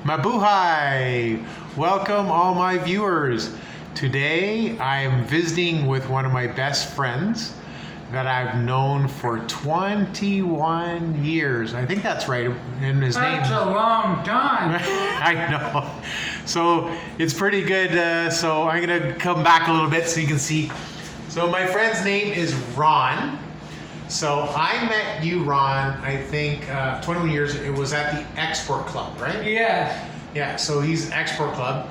Mabuhay! Welcome all my viewers. Today I am visiting with one of my best friends that I've known for 21 years. I think that's right. And his name. That's a long time. I know. So it's pretty good. So I'm going to come back a little bit so you can see. So my friend's name is Ron. So I met you, Ron, I think 21 years, it was at the Export Club, right? Yes. Yeah, so he's Export Club.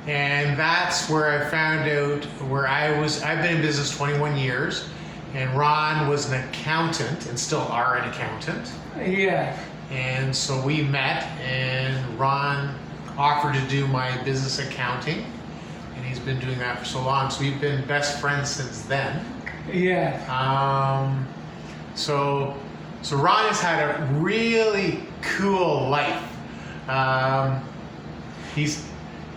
And that's where I found out where I've been in business 21 years. And Ron was an accountant and still are an accountant. Yes. And so we met and Ron offered to do my business accounting. And he's been doing that for so long. So we've been best friends since then. Yes. So Ron has had a really cool life. He's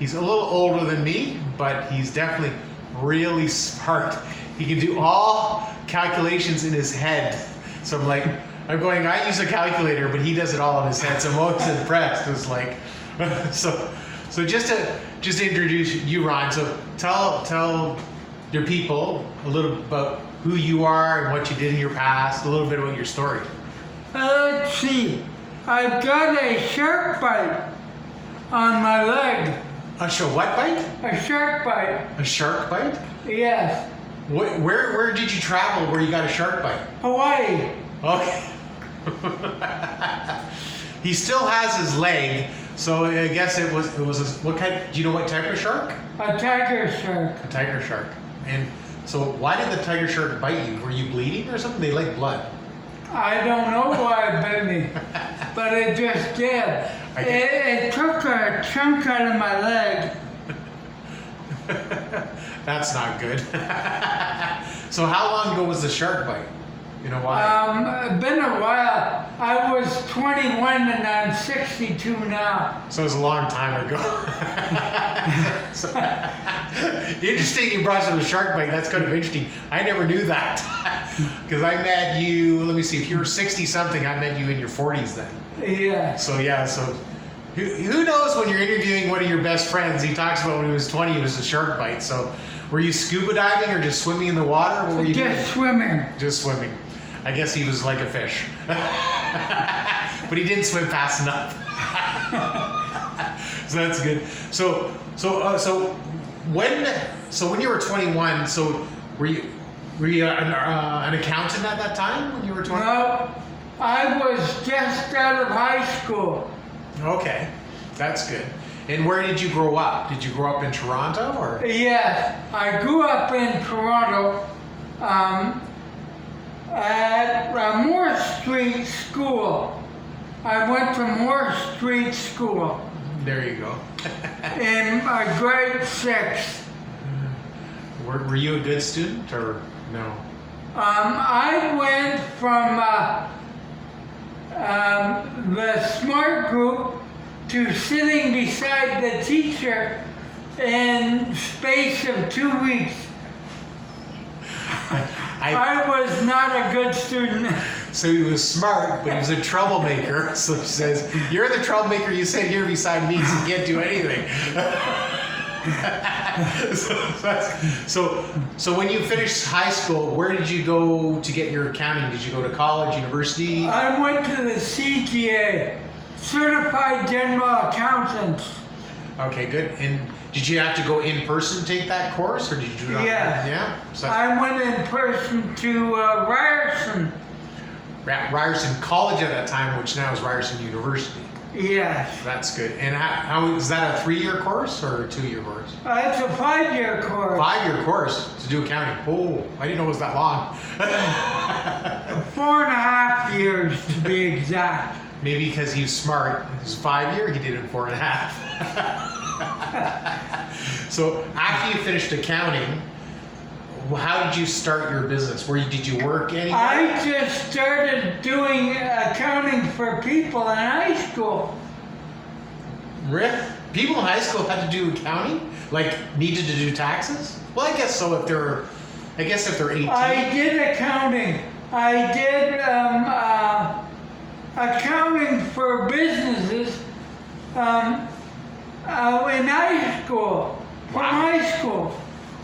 a little older than me, but he's definitely really smart. He can do all calculations in his head. So I use a calculator, but he does it all in his head. So I'm always impressed. It's like, so just to introduce you, Ron. So tell your people a little about who you are and what you did in your past, a little bit about your story. Let's see. I've got a shark bite on my leg. A what bite? A shark bite. A shark bite? Yes. Where did you travel where you got a shark bite? Hawaii. Okay. He still has his leg, so I guess it was what kind? Do you know what type of shark? A tiger shark. A tiger shark. And so why did the tiger shark bite you? Were you bleeding or something? They like blood. I don't know why it bit me, but it just did. It took a chunk out of my leg. That's not good. So how long ago was the shark bite? You know why? It's been a while. I was 21 and I'm 62 now. So it was a long time ago. So, interesting you brought up the shark bite. That's kind of interesting. I never knew that. Because I met you, let me see, if you were 60 something, I met you in your 40s then. Yeah. So who knows when you're interviewing one of your best friends, he talks about when he was 20, it was a shark bite. So were you scuba diving or just swimming in the water? What were you doing? Swimming. Just swimming. I guess he was like a fish. But he didn't swim fast enough. So that's good. So when you were 21, so were you an accountant at that time when you were 21? No, I was just out of high school. Okay, that's good. And where did you grow up? Did you grow up in Toronto or? Yes, I grew up in Toronto at Moore Street School. I went to Moore Street School. There you go. In grade 6. Were you a good student or no? I went from the smart group to sitting beside the teacher in space of 2 weeks. I was not a good student. So he was smart, but he was a troublemaker. So she says, "You're the troublemaker. You sit here beside me, so you can't do anything." So when you finished high school, where did you go to get your accounting? Did you go to college, university? I went to the CGA, Certified General Accountant. Okay, good. And did you have to go in person to take that course, or did you do it? Yeah. So I went in person to Ryerson. Ryerson College at that time, which now is Ryerson University. Yes. That's good. And how is that a 3-year course or a 2-year course? It's a 5-year course. 5-year course to do accounting. Oh, I didn't know it was that long. 4.5 years to be exact. Maybe because he's smart. It was 5-year, he did it in 4.5. So after you finished accounting, how did you start your business? Did you work anywhere? I just started doing accounting for people in high school. Really? People in high school had to do accounting? Like needed to do taxes? Well, I guess so if they're 18. I did accounting. I did accounting for businesses in high school, from high school.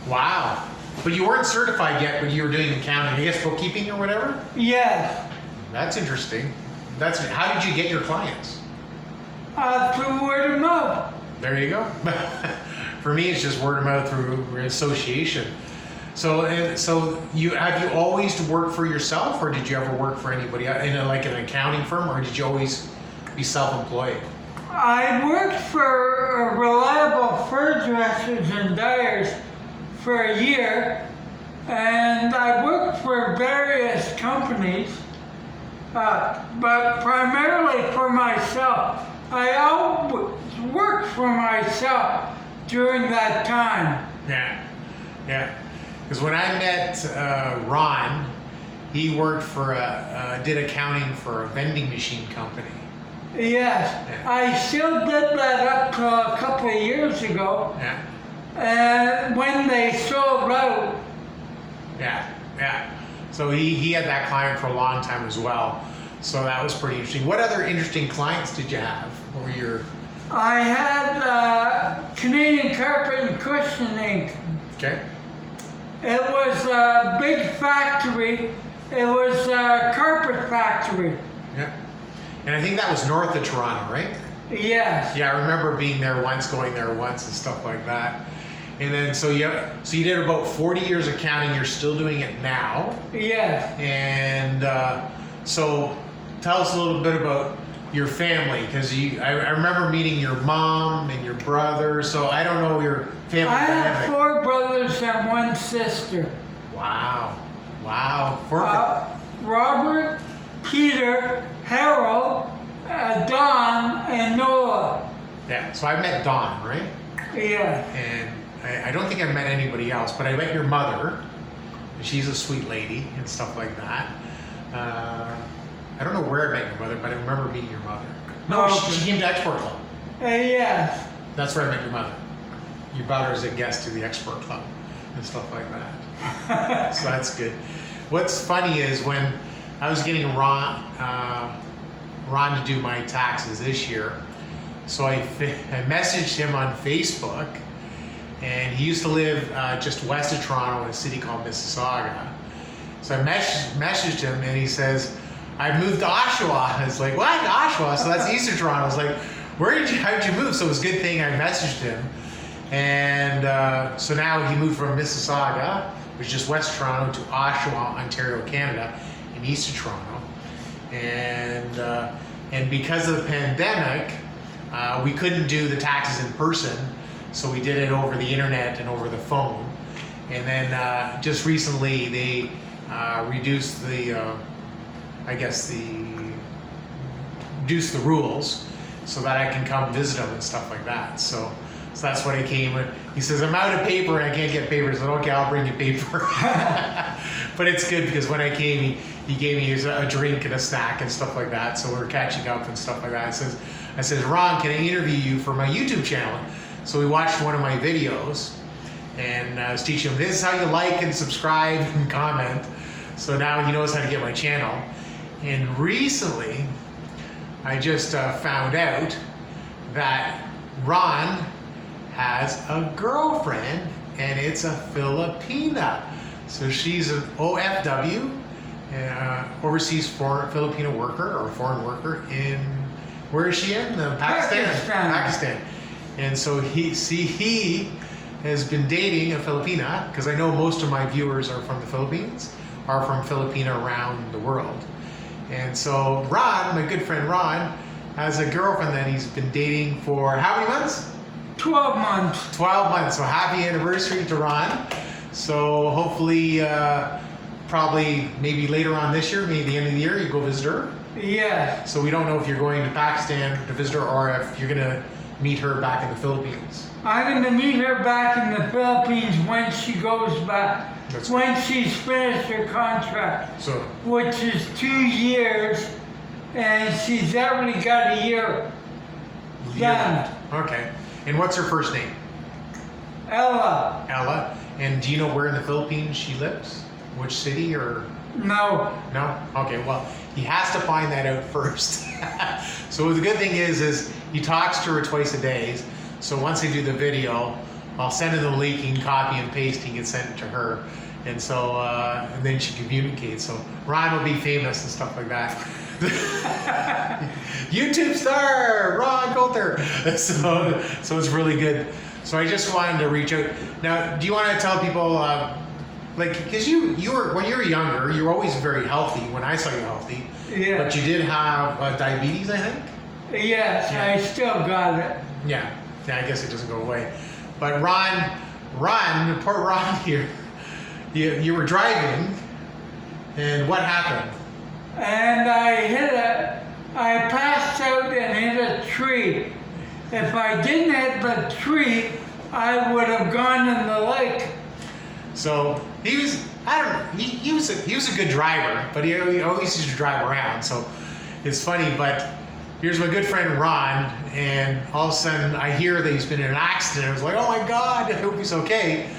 Wow. But you weren't certified yet, but you were doing accounting, I guess bookkeeping or whatever? Yes. That's interesting. How did you get your clients? Through word of mouth. There you go. For me, it's just word of mouth through association. So have you always worked for yourself, or did you ever work for anybody in an accounting firm, or did you always be self-employed? I worked for Reliable Fur Dressers and Dyers for a year, and I worked for various companies, but primarily for myself. I always worked for myself during that time. Yeah. Because when I met Ron, he worked for did accounting for a vending machine company. Yes, Yeah. I still did that up to a couple of years ago. Yeah. And when they sold out. Yeah. So he had that client for a long time as well. So that was pretty interesting. What other interesting clients did you have? What were your... I had Canadian Carpet and Cushion Inc. Okay. It was a big factory. It was a carpet factory. Yeah. And I think that was north of Toronto, right? Yes. Yeah, I remember being there once, going there once and stuff like that. And then, so you did about 40 years accounting. You're still doing it now. Yes. And so tell us a little bit about your family, because I remember meeting your mom and your brother, so I don't know your family I dynamic. have 4 brothers and 1 sister. Wow. Robert, Peter, Harold, Don, and Noah. Yeah, so I met Don, right? Yeah. And I don't think I've met anybody else, but I met your mother, and she's a sweet lady and stuff like that. I don't know where I met your mother, but I remember meeting your mother. No, Okay. she came to Export Club. Yes. That's where I met your mother. Your daughter is a guest to the Export Club and stuff like that. So that's good. What's funny is when I was getting Ron to do my taxes this year, so I messaged him on Facebook, and he used to live just west of Toronto in a city called Mississauga. So I messaged him, and he says, I moved to Oshawa. I was like, what? Oshawa? So that's Eastern Toronto. I was like, how'd you move? So it was a good thing I messaged him. And so now he moved from Mississauga, which is just West Toronto, to Oshawa, Ontario, Canada, in Eastern Toronto. And because of the pandemic, we couldn't do the taxes in person, so we did it over the internet and over the phone. And then just recently they reduced the reduce the rules so that I can come visit them and stuff like that. So that's what I came. He says, I'm out of paper and I can't get paper. I said, okay, I'll bring you paper. But it's good because when I came, he gave me a drink and a snack and stuff like that. So we're catching up and stuff like that. I says, Ron, can I interview you for my YouTube channel? So we watched one of my videos, and I was teaching him, this is how you like and subscribe and comment. So now he knows how to get my channel. And recently, I just found out that Ron has a girlfriend, and it's a Filipina. So she's an OFW, overseas Filipino worker or foreign worker in, where is she in? Pakistan. And so he has been dating a Filipina, because I know most of my viewers are from the Philippines, are from Filipina around the world. And so Ron, my good friend Ron, has a girlfriend that he's been dating for how many months? 12 months. 12 months. So happy anniversary to Ron. So hopefully, probably maybe later on this year, maybe the end of the year, you go visit her. Yeah. So we don't know if you're going to Pakistan to visit her or if you're going to meet her back in the Philippines. I'm going to meet her back in the Philippines when she goes back. That's when she's finished her contract, So, which is 2 years, and she's already got a year done. Okay. And what's her first name? Ella. Ella. And do you know where in the Philippines she lives? Which city or? No. No? Okay, well, he has to find that out first. So the good thing is he talks to her twice a day. So once they do the video, I'll send him the link, he can copy and paste, he can send it to her. And so, and then she communicates. So Ron will be famous and stuff like that. YouTube star, Ron Coulter. So it's really good. So I just wanted to reach out. Now, do you want to tell people, like, because you were, when you were younger, you were always very healthy when I saw you healthy. Yeah. But you did have diabetes, I think? Yes, Yeah. I still got it. Yeah. Yeah, I guess it doesn't go away. But Ron, poor Ron here, you were driving, and what happened? And I passed out and hit a tree. If I didn't hit the tree, I would have gone in the lake. So he was, I don't know, he was a good driver, but he always used to drive around. So it's funny, but here's my good friend Ron, and all of a sudden I hear that he's been in an accident. I was like, oh my God, I hope he's okay.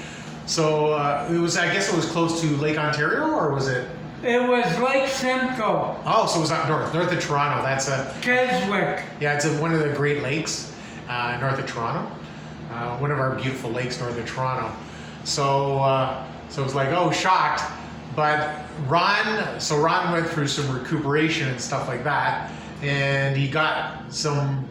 So it was, I guess it was close to Lake Ontario, or was it? It was Lake Simcoe. Oh, so it was up north of Toronto. That's Keswick. yeah, it's one of the Great Lakes, north of Toronto. One of our beautiful lakes north of Toronto. So it was like, oh, shocked. But Ron went through some recuperation and stuff like that, and he got some.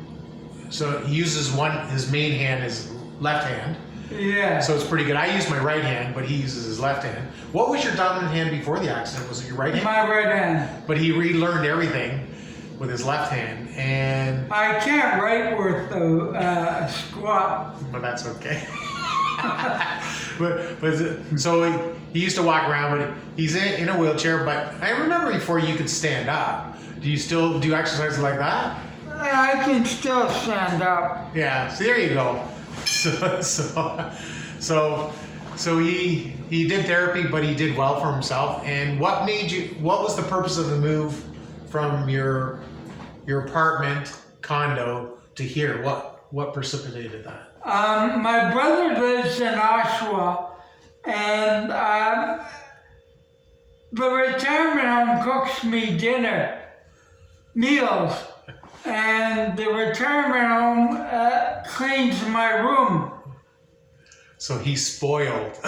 So he uses his main hand, his left hand. Yeah. So it's pretty good. I use my right hand, but he uses his left hand. What was your dominant hand before the accident? Was it your right hand? My right hand. But he relearned everything with his left hand, and I can't write worth a squat. but that's okay. but so he used to walk around, but he's in a wheelchair. But I remember before you could stand up. Do you still do exercises like that? I can still stand up. Yeah. So there you go. So he did therapy, but he did well for himself. And what was the purpose of the move from your apartment condo to here? What precipitated that? My brother lives in Oshawa, and the retirement home cooks me meals, and the retirement home cleans my room. So he's spoiled.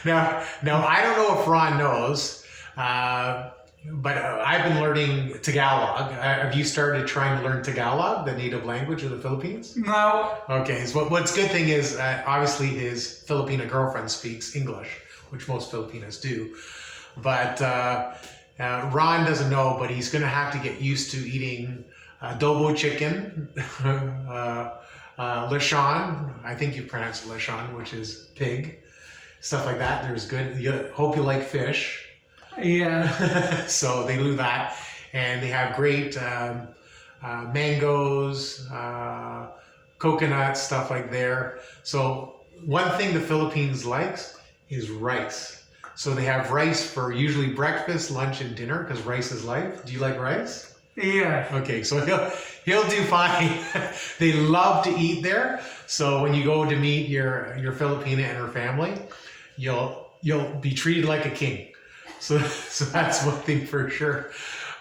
Now I don't know if Ron knows, but I've been learning Tagalog. Have you started trying to learn Tagalog, the native language of the Philippines? No. Okay, so what's good thing is obviously his Filipina girlfriend speaks English, which most Filipinos do. But Ron doesn't know, but he's going to have to get used to eating adobo chicken, lechon, I think you pronounce it lechon, which is pig, stuff like that. There's good. Hope you like fish. Yeah. So they do that, and they have great mangoes, coconuts, stuff like there. So one thing the Philippines likes is rice. So they have rice for usually breakfast, lunch, and dinner, because rice is life. Do you like rice? Yeah. Okay, so he'll do fine. They love to eat there. So when you go to meet your Filipina and her family, you'll be treated like a king. So that's one thing for sure.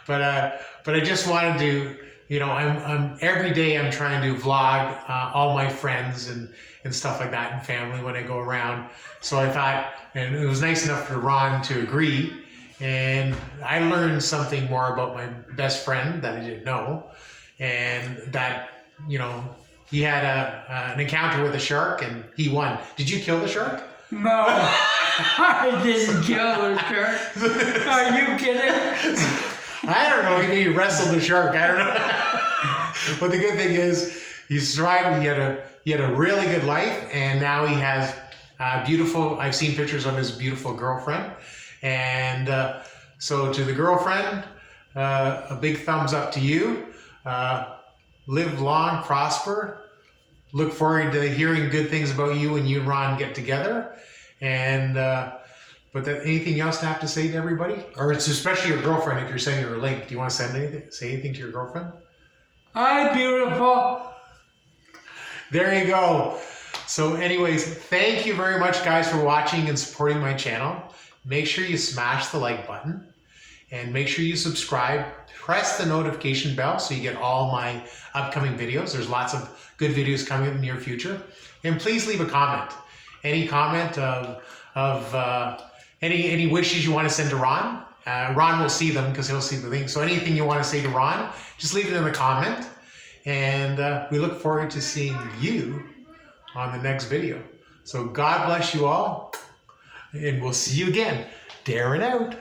But I just wanted to, I'm every day I'm trying to vlog all my friends and stuff like that and family when I go around. So I thought, and it was nice enough for Ron to agree. And I learned something more about my best friend that I didn't know, and that he had an encounter with a shark and he won. Did you kill the shark? No, I didn't kill the shark. Are you kidding? I don't know. He maybe wrestled the shark. I don't know. But the good thing is he's thriving. He had a really good life, and now he has beautiful. I've seen pictures of his beautiful girlfriend. And so to the girlfriend, a big thumbs up to you. Live long, prosper. Look forward to hearing good things about you when you and Ron get together. And but anything else to have to say to everybody? Or it's especially your girlfriend if you're sending her a link. Do you want to say anything to your girlfriend? Hi, beautiful. There you go. So anyways, thank you very much, guys, for watching and supporting my channel. make sure you smash the like button and make sure you subscribe. Press the notification bell so you get all my upcoming videos. There's lots of good videos coming in the near future. And please leave a comment. Any comment of any wishes you want to send to Ron. Ron will see them because he'll see the thing. So anything you want to say to Ron, just leave it in the comment. And we look forward to seeing you on the next video. So God bless you all. And we'll see you again. Darren out.